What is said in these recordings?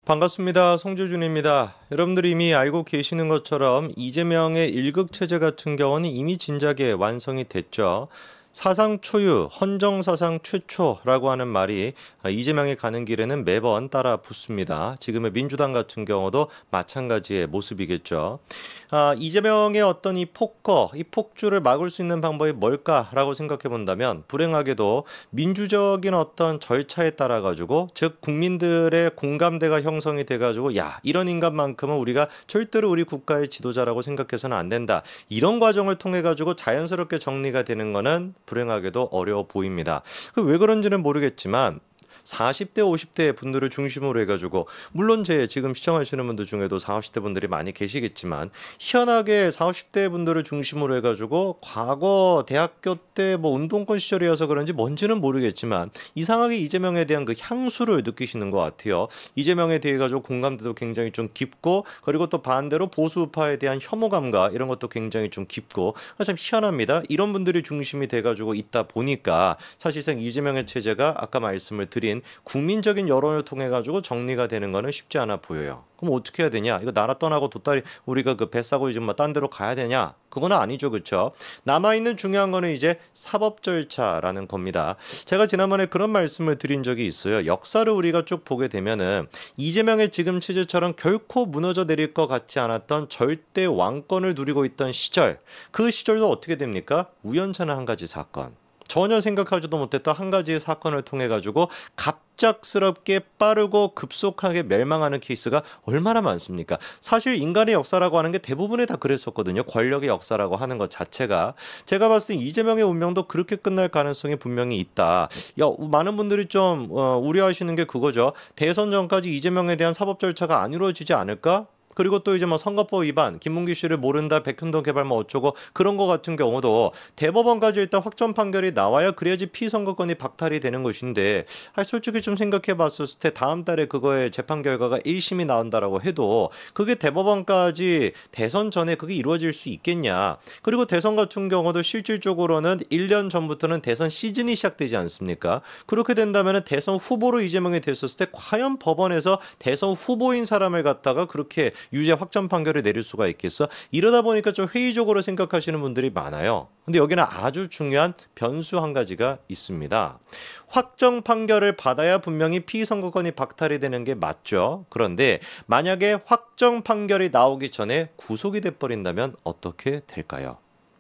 반갑습니다. 송재준입니다. 여러분들이 이미 알고 계시는 것처럼 이재명의 1급 체제 같은 경우는 이미 진작에 완성이 됐죠. 사상 초유, 헌정사상 최초라고 하는 말이 이재명이 가는 길에는 매번 따라 붙습니다. 지금의 민주당 같은 경우도 마찬가지의 모습이겠죠. 이재명의 어떤 이 폭거, 이 폭주를 막을 수 있는 방법이 뭘까라고 생각해 본다면 불행하게도 민주적인 어떤 절차에 따라 가지고 즉 국민들의 공감대가 형성이 돼 가지고 야, 이런 인간만큼은 우리가 절대로 우리 국가의 지도자라고 생각해서는 안 된다. 이런 과정을 통해 가지고 자연스럽게 정리가 되는 거는 불행하게도 어려워 보입니다. 왜 그런지는 모르겠지만 40대, 50대 분들을 중심으로 해가지고 물론 제 지금 시청하시는 분들 중에도 40, 50대 분들이 많이 계시겠지만 희한하게 40, 50대 분들을 중심으로 해가지고 과거 대학교 때 뭐 운동권 시절이어서 그런지 뭔지는 모르겠지만 이상하게 이재명에 대한 그 향수를 느끼시는 것 같아요. 이재명에 대해 가지고 공감대도 굉장히 좀 깊고 그리고 또 반대로 보수우파에 대한 혐오감과 이런 것도 굉장히 좀 깊고 참 희한합니다. 이런 분들이 중심이 돼가지고 있다 보니까 사실상 이재명의 체제가 아까 말씀을 드린 국민적인 여론을 통해 가지고 정리가 되는 거는 쉽지 않아 보여요. 그럼 어떻게 해야 되냐? 이거 나라 떠나고 도다리 우리가 그 배 싸고 이제 뭐 딴 데로 가야 되냐? 그거는 아니죠, 그렇죠? 남아 있는 중요한 거는 이제 사법 절차라는 겁니다. 제가 지난번에 그런 말씀을 드린 적이 있어요. 역사를 우리가 쭉 보게 되면은 이재명의 지금 체제처럼 결코 무너져 내릴 것 같지 않았던 절대 왕권을 누리고 있던 시절, 그 시절도 어떻게 됩니까? 우연찮은 한 가지 사건. 전혀 생각하지도 못했던 한 가지의 사건을 통해 가지고 갑작스럽게 빠르고 급속하게 멸망하는 케이스가 얼마나 많습니까? 사실 인간의 역사라고 하는 게 대부분이 다 그랬었거든요. 권력의 역사라고 하는 것 자체가. 제가 봤을 때 이재명의 운명도 그렇게 끝날 가능성이 분명히 있다. 많은 분들이 좀 우려하시는 게 그거죠. 대선 전까지 이재명에 대한 사법 절차가 안 이루어지지 않을까? 그리고 또 이제 뭐 선거법 위반, 김문기 씨를 모른다, 백현동 개발 뭐 어쩌고 그런 거 같은 경우도 대법원까지 일단 확정 판결이 나와야 그래야지 피선거권이 박탈이 되는 것인데 솔직히 좀 생각해 봤을 때 다음 달에 그거의 재판 결과가 1심이 나온다라고 해도 그게 대법원까지 대선 전에 그게 이루어질 수 있겠냐. 그리고 대선 같은 경우도 실질적으로는 1년 전부터는 대선 시즌이 시작되지 않습니까? 그렇게 된다면 대선 후보로 이재명이 됐었을 때 과연 법원에서 대선 후보인 사람을 갖다가 그렇게 유죄 확정 판결을 내릴 수가 있겠어? 이러다 보니까 좀 회의적으로 생각하시는 분들이 많아요. 근데 여기는 아주 중요한 변수 한 가지가 있습니다. 확정 판결을 받아야 분명히 피선거권이 박탈이 되는 게 맞죠. 그런데 만약에 확정 판결이 나오기 전에 구속이 돼버린다면 어떻게 될까요?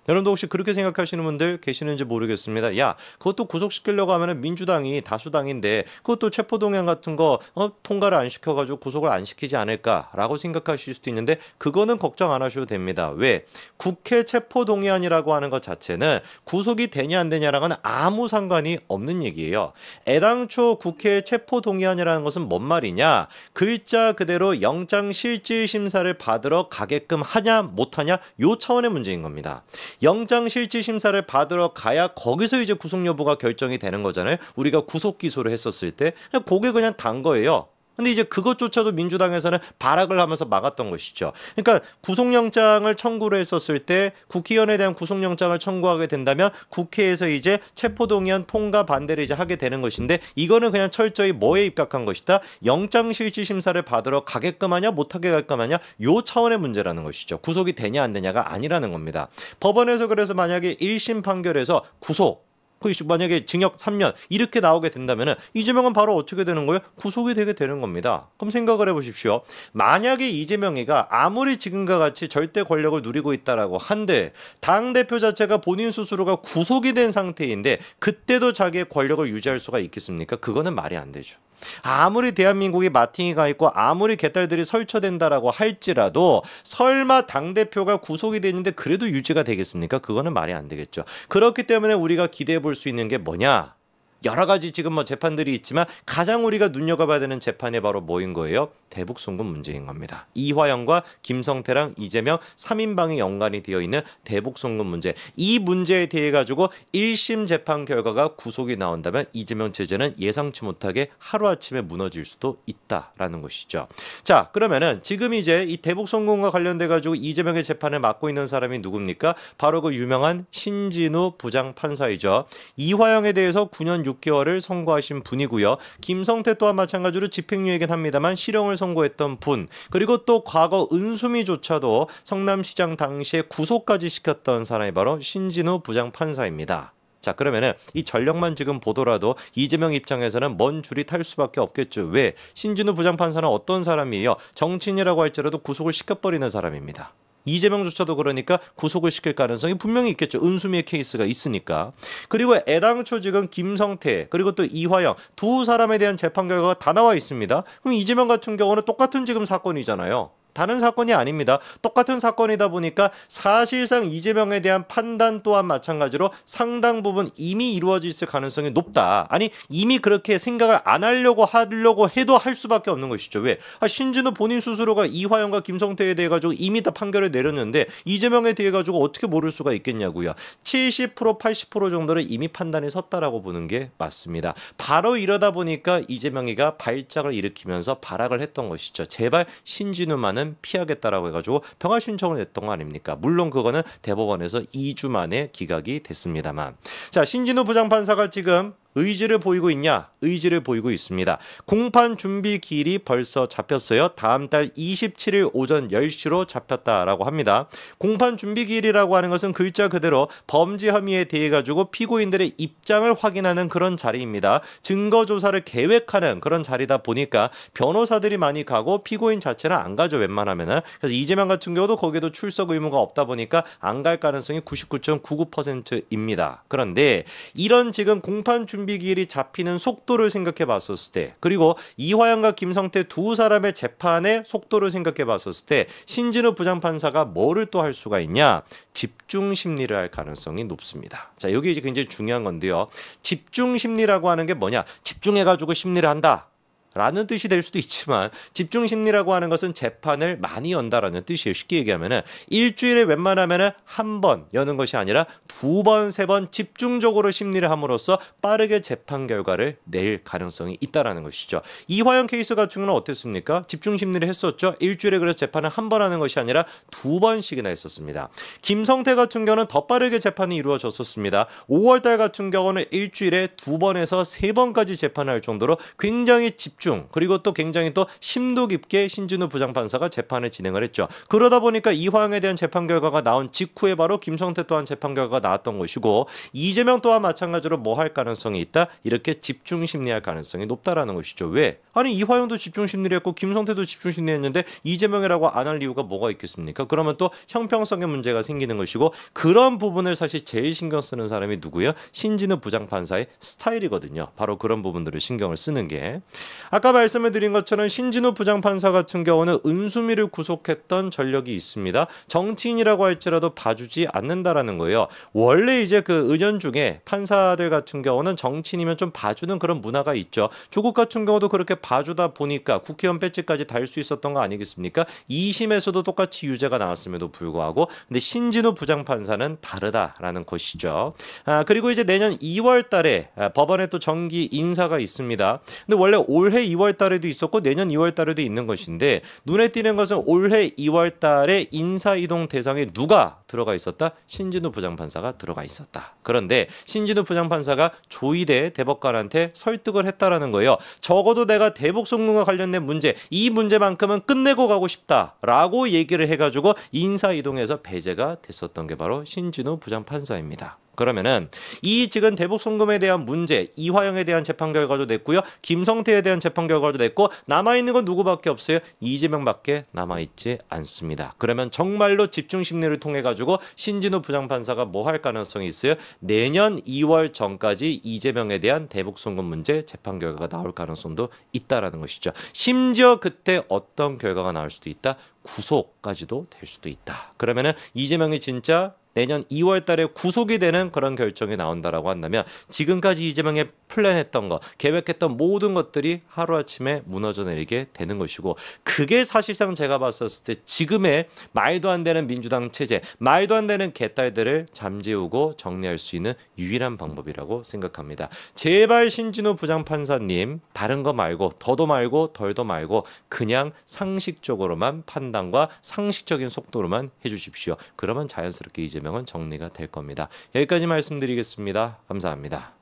여러분도 혹시 그렇게 생각하시는 분들 계시는지 모르겠습니다. 야, 그것도 구속시키려고 하면 민주당이 다수당인데 그것도 체포동의안 같은 거 통과를 안 시켜가지고 구속을 안 시키지 않을까라고 생각하실 수도 있는데 그거는 걱정 안 하셔도 됩니다. 왜? 국회 체포동의안이라고 하는 것 자체는 구속이 되냐 안 되냐랑은 아무 상관이 없는 얘기예요. 애당초 국회 체포동의안이라는 것은 뭔 말이냐? 글자 그대로 영장실질심사를 받으러 가게끔 하냐 못하냐 요 차원의 문제인 겁니다. 영장실질심사를 받으러 가야 거기서 이제 구속 여부가 결정이 되는 거잖아요. 우리가 구속 기소를 했었을 때 그게 그냥 단 거예요. 근데 이제 그것조차도 민주당에서는 발악을 하면서 막았던 것이죠. 그러니까 구속영장을 청구를 했었을 때 국회의원에 대한 구속영장을 청구하게 된다면 국회에서 이제 체포동의안 통과 반대를 이제 하게 되는 것인데 이거는 그냥 철저히 뭐에 입각한 것이다? 영장실질심사를 받으러 가게끔 하냐 못하게 가게끔 하냐 요 차원의 문제라는 것이죠. 구속이 되냐 안 되냐가 아니라는 겁니다. 법원에서 그래서 만약에 1심 판결에서 구속 만약에 징역 3년 이렇게 나오게 된다면 이재명은 바로 어떻게 되는 거예요? 구속이 되게 되는 겁니다. 그럼 생각을 해보십시오. 만약에 이재명이가 아무리 지금과 같이 절대 권력을 누리고 있다라고 한들 당대표 자체가 본인 스스로가 구속이 된 상태인데 그때도 자기의 권력을 유지할 수가 있겠습니까? 그거는 말이 안 되죠. 아무리 대한민국이 마팅이가 있고 아무리 개딸들이 설쳐된다라고 할지라도 설마 당대표가 구속이 됐는데 그래도 유지가 되겠습니까? 그거는 말이 안 되겠죠. 그렇기 때문에 우리가 기대해 볼 수 있는 게 뭐냐? 여러 가지 지금 뭐 재판들이 있지만 가장 우리가 눈여겨봐야 되는 재판이 바로 뭐인 거예요? 대북 송금 문제인 겁니다. 이화영과 김성태랑 이재명 3인방이 연관이 되어 있는 대북 송금 문제. 이 문제에 대해 가지고 1심 재판 결과가 구속이 나온다면 이재명 체제는 예상치 못하게 하루아침에 무너질 수도 있다라는 것이죠. 자, 그러면은 지금 이제 이 대북 송금과 관련돼 가지고 이재명의 재판을 맡고 있는 사람이 누굽니까? 바로 그 유명한 신진우 부장판사이죠. 이화영에 대해서 9년 6개월을 선고하신 분이고요. 김성태 또한 마찬가지로 집행유예긴 합니다만 실형을 선고했던 분, 그리고 또 과거 은수미조차도 성남시장 당시에 구속까지 시켰던 사람이 바로 신진우 부장판사입니다. 자, 그러면은 이 전력만 지금 보더라도 이재명 입장에서는 먼 줄이 탈 수밖에 없겠죠. 왜? 신진우 부장판사는 어떤 사람이에요? 정치인이라고 할지라도 구속을 시켜버리는 사람입니다. 이재명조차도 그러니까 구속을 시킬 가능성이 분명히 있겠죠. 은수미의 케이스가 있으니까. 그리고 애당초 지금 김성태 그리고 또 이화영 두 사람에 대한 재판 결과가 다 나와 있습니다. 그럼 이재명 같은 경우는 똑같은 지금 사건이잖아요. 다른 사건이 아닙니다. 똑같은 사건이다 보니까 사실상 이재명에 대한 판단 또한 마찬가지로 상당 부분 이미 이루어져 있을 가능성이 높다. 아니 이미 그렇게 생각을 안 하려고 해도 할 수밖에 없는 것이죠. 왜? 신진우 본인 스스로가 이화영과 김성태에 대해 가지고 이미 다 판결을 내렸는데 이재명에 대해 가지고 어떻게 모를 수가 있겠냐고요. 70% 80% 정도를 이미 판단이 섰다라고 보는 게 맞습니다. 바로 이러다 보니까 이재명이가 발작을 일으키면서 발악을 했던 것이죠. 제발 신진우만은 피하겠다라고 해가지고 평화 신청을 냈던 거 아닙니까? 물론 그거는 대법원에서 2주 만에 기각이 됐습니다만. 자, 신진우 부장판사가 지금 의지를 보이고 있냐? 의지를 보이고 있습니다. 공판 준비 기일이 벌써 잡혔어요. 다음 달 27일 오전 10시로 잡혔다라고 합니다. 공판 준비 기일이라고 하는 것은 글자 그대로 범죄 혐의에 대해 가지고 피고인들의 입장을 확인하는 그런 자리입니다. 증거 조사를 계획하는 그런 자리다 보니까 변호사들이 많이 가고 피고인 자체는 안 가죠, 웬만하면은. 그래서 이재명 같은 경우도 거기에도 출석 의무가 없다 보니까 안 갈 가능성이 99.99%입니다. 그런데 이런 지금 공판 준비 기일이 잡히는 속도를 생각해 봤었을 때, 그리고 이화영과 김성태 두 사람의 재판의 속도를 생각해 봤었을 때 신진우 부장판사가 뭐를 또 할 수가 있냐? 집중 심리를 할 가능성이 높습니다. 자, 여기 이제 굉장히 중요한 건데요. 집중 심리라고 하는 게 뭐냐? 집중해 가지고 심리를 한다 라는 뜻이 될 수도 있지만, 집중 심리라고 하는 것은 재판을 많이 연다라는 뜻이에요. 쉽게 얘기하면은 일주일에 웬만하면은 한 번 여는 것이 아니라 두 번, 세 번 집중적으로 심리를 함으로써 빠르게 재판 결과를 낼 가능성이 있다라는 것이죠. 이화영 케이스 같은 경우는 어땠습니까? 집중 심리를 했었죠. 일주일에 그래서 재판을 한 번 하는 것이 아니라 두 번씩이나 했었습니다. 김성태 같은 경우는 더 빠르게 재판이 이루어졌었습니다. 5월 달 같은 경우는 일주일에 두 번에서 세 번까지 재판을 할 정도로 굉장히 집중, 그리고 또 굉장히 또 심도 깊게 신진우 부장판사가 재판을 진행을 했죠. 그러다 보니까 이화영에 대한 재판 결과가 나온 직후에 바로 김성태 또한 재판 결과가 나왔던 것이고, 이재명 또한 마찬가지로 뭐 할 가능성이 있다? 이렇게 집중 심리할 가능성이 높다라는 것이죠. 왜? 아니 이화영도 집중 심리를 했고 김성태도 집중 심리했는데 이재명이라고 안 할 이유가 뭐가 있겠습니까? 그러면 또 형평성의 문제가 생기는 것이고, 그런 부분을 사실 제일 신경 쓰는 사람이 누구예요? 신진우 부장판사의 스타일이거든요. 바로 그런 부분들을 신경을 쓰는 게. 아까 말씀을 드린 것처럼 신진우 부장판사 같은 경우는 은수미를 구속했던 전력이 있습니다. 정치인이라고 할지라도 봐주지 않는다라는 거예요. 원래 이제 그 은연중에 판사들 같은 경우는 정치인이면 좀 봐주는 그런 문화가 있죠. 조국 같은 경우도 그렇게 봐주다 보니까 국회의원 배지까지 달 수 있었던 거 아니겠습니까? 2심에서도 똑같이 유죄가 나왔음에도 불구하고. 근데 신진우 부장판사는 다르다라는 것이죠. 그리고 이제 내년 2월 달에 법원에 또 정기 인사가 있습니다. 근데 원래 올해 2월 달에도 있었고 내년 2월 달에도 있는 것인데, 눈에 띄는 것은 올해 2월 달에 인사이동 대상에 누가 들어가 있었다? 신진우 부장판사가 들어가 있었다. 그런데 신진우 부장판사가 조희대 대법관한테 설득을 했다라는 거예요. 적어도 내가 대북 송금과 관련된 문제, 이 문제만큼은 끝내고 가고 싶다라고 얘기를 해가지고 인사이동에서 배제가 됐었던 게 바로 신진우 부장판사입니다. 그러면은 이 지금 대북 송금에 대한 문제, 이화영에 대한 재판 결과도 냈고요, 김성태에 대한 재판 결과도 냈고, 남아있는 건 누구밖에 없어요? 이재명밖에 남아있지 않습니다. 그러면 정말로 집중 심리를 통해 가지고 신진우 부장판사가 뭐 할 가능성이 있어요? 내년 2월 전까지 이재명에 대한 대북 송금 문제 재판 결과가 나올 가능성도 있다라는 것이죠. 심지어 그때 어떤 결과가 나올 수도 있다? 구속까지도 될 수도 있다. 그러면은 이재명이 진짜 내년 2월 달에 구속이 되는 그런 결정이 나온다라고 한다면, 지금까지 이재명이 플랜했던 거, 계획했던 모든 것들이 하루아침에 무너져 내리게 되는 것이고, 그게 사실상 제가 봤었을 때 지금의 말도 안 되는 민주당 체제, 말도 안 되는 개딸들을 잠재우고 정리할 수 있는 유일한 방법이라고 생각합니다. 제발 신진우 부장판사님, 다른 거 말고, 더도 말고 덜도 말고 그냥 상식적으로만 판단과 상식적인 속도로만 해주십시오. 그러면 자연스럽게 이재명은 정리가 될 겁니다. 여기까지 말씀드리겠습니다. 감사합니다.